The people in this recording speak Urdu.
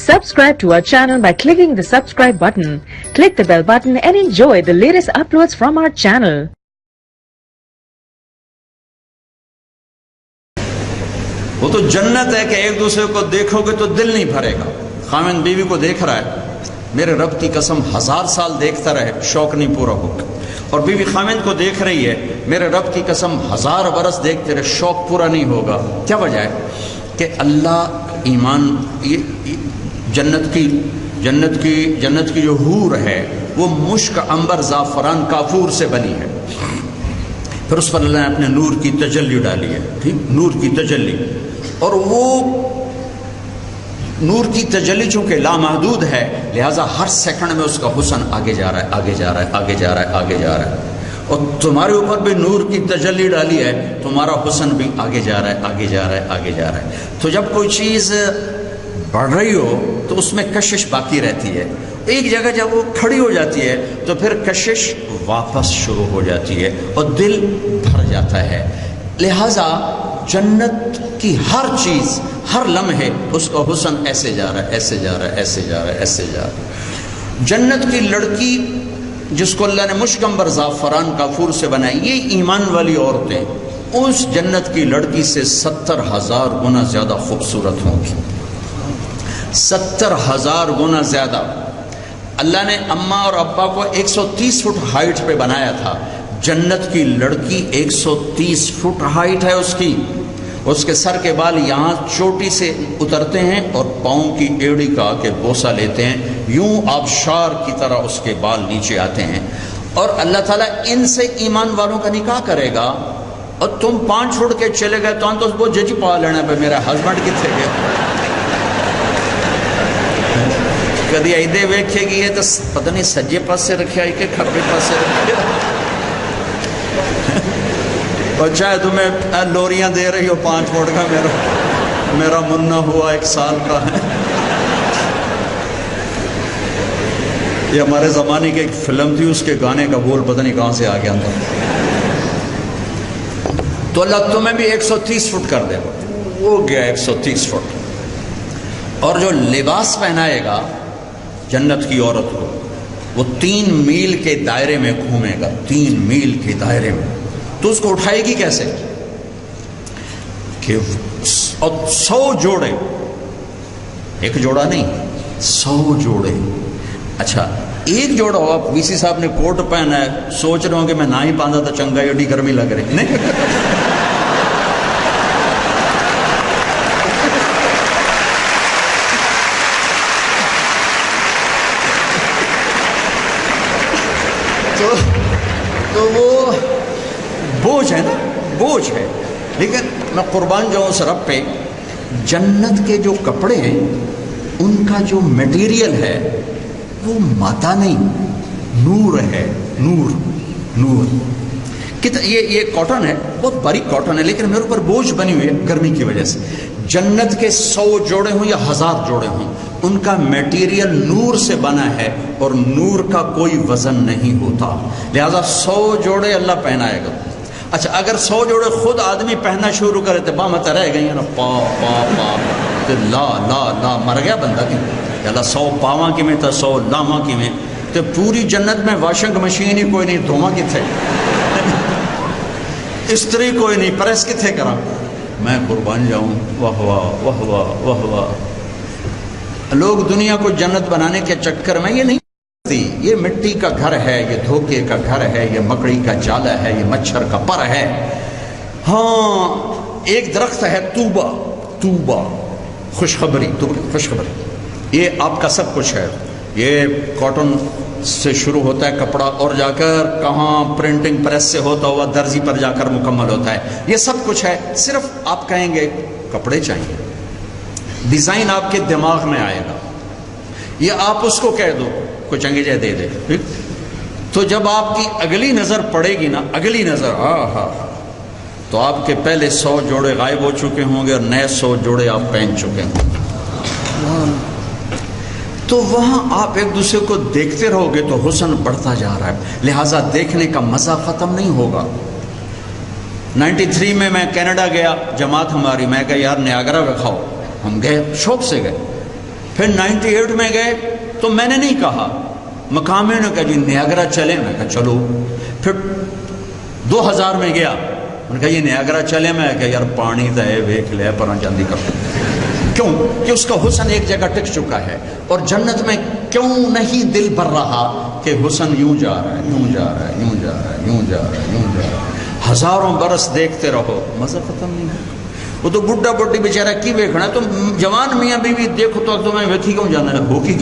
Subscribe to our channel by clicking the subscribe button. Click the bell button and enjoy the latest uploads from our channel. وہ تو جنت ہے کہ ایک دوسرے کو دیکھوگے تو دل نہیں بھرے گا. خاوند بیوی کو دیکھ رہا ہے, میرے رب کی قسم 1000 سال دیکھتا رہے شوق نہیں پورا ہوگا, اور بیوی خاوند کو دیکھ رہی ہے, میرے رب کی قسم 1000 برس دیکھتے رہے شوق پورا نہیں ہوگا. کیا وجہ ہے؟ کہ اللہ ایمان, جنت کی جو حور ہے وہ مشک عنبر زعفران کافور سے بنی ہے. پھر اس پر اللہ نے اپنے نور کی تجلی ڈالی ہے, ٹھیک, نور کی تجلی, اور وہ نور کی تجلی چونکہ لامحدود ہے لہٰذا ہر سیکنڈ میں اس کا حسن آگے جا رہا ہے, آگے جا رہا ہے, آگے جا رہا ہے, آگے جا رہا ہے. اور تمہارے اوپر بھی نور کی تجلی ڈالی ہے, تمہارا حسن بھی آگے جا رہا ہے, آگے جا رہا ہے, آگے جا رہا ہے. تو جب کوئی چیز بڑھ رہی ہو تو اس میں کشش باقی رہتی ہے. ایک جگہ جب وہ کھڑی ہو جاتی ہے تو پھر کشش واپس شروع ہو جاتی ہے اور دل بھر جاتا ہے. لہٰذا جنت کی ہر چیز, ہر لمحے اس کا حسن ایسے جا رہا ہے, ایسے جا رہا ہے, ایسے جا رہا ہے, ایسے جا رہا ہے. جنت کی لڑکی جس کو اللہ نے مشک عنبر زعفران کافور سے بنائی, یہ ایمان والی عورتیں اس جنت کی لڑکی سے 70,000 گنا زیادہ خوبصورت ہوں گی. 70,000 گنا زیادہ. اللہ نے اماں اور ابا کو 130 فٹ ہائٹ پہ بنایا تھا, جنت کی لڑکی 130 فٹ ہائٹ ہے اس کی. اس کے سر کے بال یہاں چوٹی سے اترتے ہیں اور پاؤں کی ایڑی کا کے بوسہ لیتے ہیں, یوں آبشار کی طرح اس کے بال نیچے آتے ہیں. اور اللہ تعالیٰ ان سے ایمان والوں کا نکاح کرے گا. اور تم 5 فٹ کے چلے گئے تو وہ ججی پا لینا پہ میرا ہسبینڈ کتنے گئے. کدی ایدے ویکھے گی تو پتہ نہیں سجے پاس سے رکھے آئی کہ کھبے پاس سے رکھے. اور چاہے تمہیں لوریاں دے رہی ہو 5 فٹ کا, میرا منہ ہوا 1 سال کا ہے. یہ ہمارے زمانے کی ایک فلم تھی, اس کے گانے کا بول پتہ نہیں کہاں سے آ گیا اندر. تو اللہ تمہیں بھی 130 فٹ کر دے گا, وہ گیا 130 فٹ. اور جو لباس پہنائے گا جنت کی عورت کو, وہ 3 میل کے دائرے میں گھومے گا, 3 میل کے دائرے میں. تو اس کو اٹھائے گی کیسے؟ کہ 100 جوڑے, ایک جوڑا نہیں 100 جوڑے. اچھا ایک جوڑا ہو, آپ وی سی صاحب نے کوٹ پہنا ہے, سوچ رہے ہوں کہ میں نہ ہی باندھا تو چنگا, ایڈی گرمی لگ رہی نہیں. تو وہ بوجھ ہے نا, بوجھ ہے. لیکن میں قربان جاؤں اس رب پہ, جنت کے جو کپڑے ہیں ان کا جو میٹیریل ہے وہ مادہ نہیں, نور ہے, نور. نور یہ کاٹن ہے, بہت باریک کاٹن ہے, لیکن میرے اوپر بوجھ بنی ہوئی ہے گرمی کی وجہ سے. جنت کے 100 جوڑے ہوں یا 1000 جوڑے ہوں, ان کا میٹیریل نور سے بنا ہے اور نور کا کوئی وزن نہیں ہوتا. لہذا 100 جوڑے اللہ پہنائے گا. اچھا اگر 100 جوڑے خود آدمی پہننا شروع کرے تو بامت رہ گئی نا, پا پا پا تو لا لا لا مر گیا بندہ. کی اللہ 100 پاواں کی میں تھا, 100 لاواں کی میں, تو پوری جنت میں واشنگ مشین ہی کوئی نہیں, دھواں کتنے, استری کوئی نہیں, پریس کتنے کرا. میں قربان جاؤں, واہ واہ واہ واہ واہ واہ. لوگ دنیا کو جنت بنانے کے چکر میں یہ نہیں کرتی, یہ مٹی کا گھر ہے, یہ دھوکے کا گھر ہے, یہ مکڑی کا جالا ہے, یہ مچھر کا پر ہے. ہاں ایک درخت ہے توبہ, توبہ خوشخبری, خوشخبری, یہ آپ کا سب کچھ ہے. یہ کاٹن سے شروع ہوتا ہے کپڑا اور جا کر کہاں پرنٹنگ پریس سے ہوتا ہوا درزی پر جا کر مکمل ہوتا ہے. یہ سب کچھ ہے, صرف آپ کہیں گے کپڑے چاہیے, ڈیزائن آپ کے دماغ میں آئے گا, یا آپ اس کو کہہ دو کچھ انگیزے دے دے. تو جب آپ کی اگلی نظر پڑے گی نا, اگلی نظر, ہاں ہاں, تو آپ کے پہلے 100 جوڑے غائب ہو چکے ہوں گے اور نئے 100 جوڑے آپ پہن چکے ہوں گے. تو وہاں آپ ایک دوسرے کو دیکھتے رہو گے تو حسن بڑھتا جا رہا ہے, لہٰذا دیکھنے کا مزہ ختم نہیں ہوگا. 93 میں کینیڈا گیا, جماعت ہماری, میں کہا یار نیاگرا دکھاؤ. ہم گئے, شوق سے گئے. پھر 98 میں گئے تو میں نے نہیں کہا، مقامیوں نے کہا جی نیاگرا چلیں، میں کہا چلو۔ پھر 2000 میں گیا، میں نے کہا یہ نیاگرا چلیں، میں کہا یار پانی تو ہے ویکھ لے پر جاندی کر، کیوں کہ اس کا حسن ایک جگہ ٹک چکا ہے، اور جنت میں کیوں نہیں دل بھر رہا کہ حسن یوں جا رہا ہے، یوں جا رہا ہے، یوں جا رہا ہے، یوں جا رہا ہے، یوں جا رہا ہے، ہزاروں برس دیکھتے رہو مزہ ختم نہیں ہے۔ وہ تو بڈھا بڈھی بیچارہ کی ویکھنا، تم جوان میاں بیوی دیکھو تو تمہیں ویکھی کیوں جانا ہے، ہوگی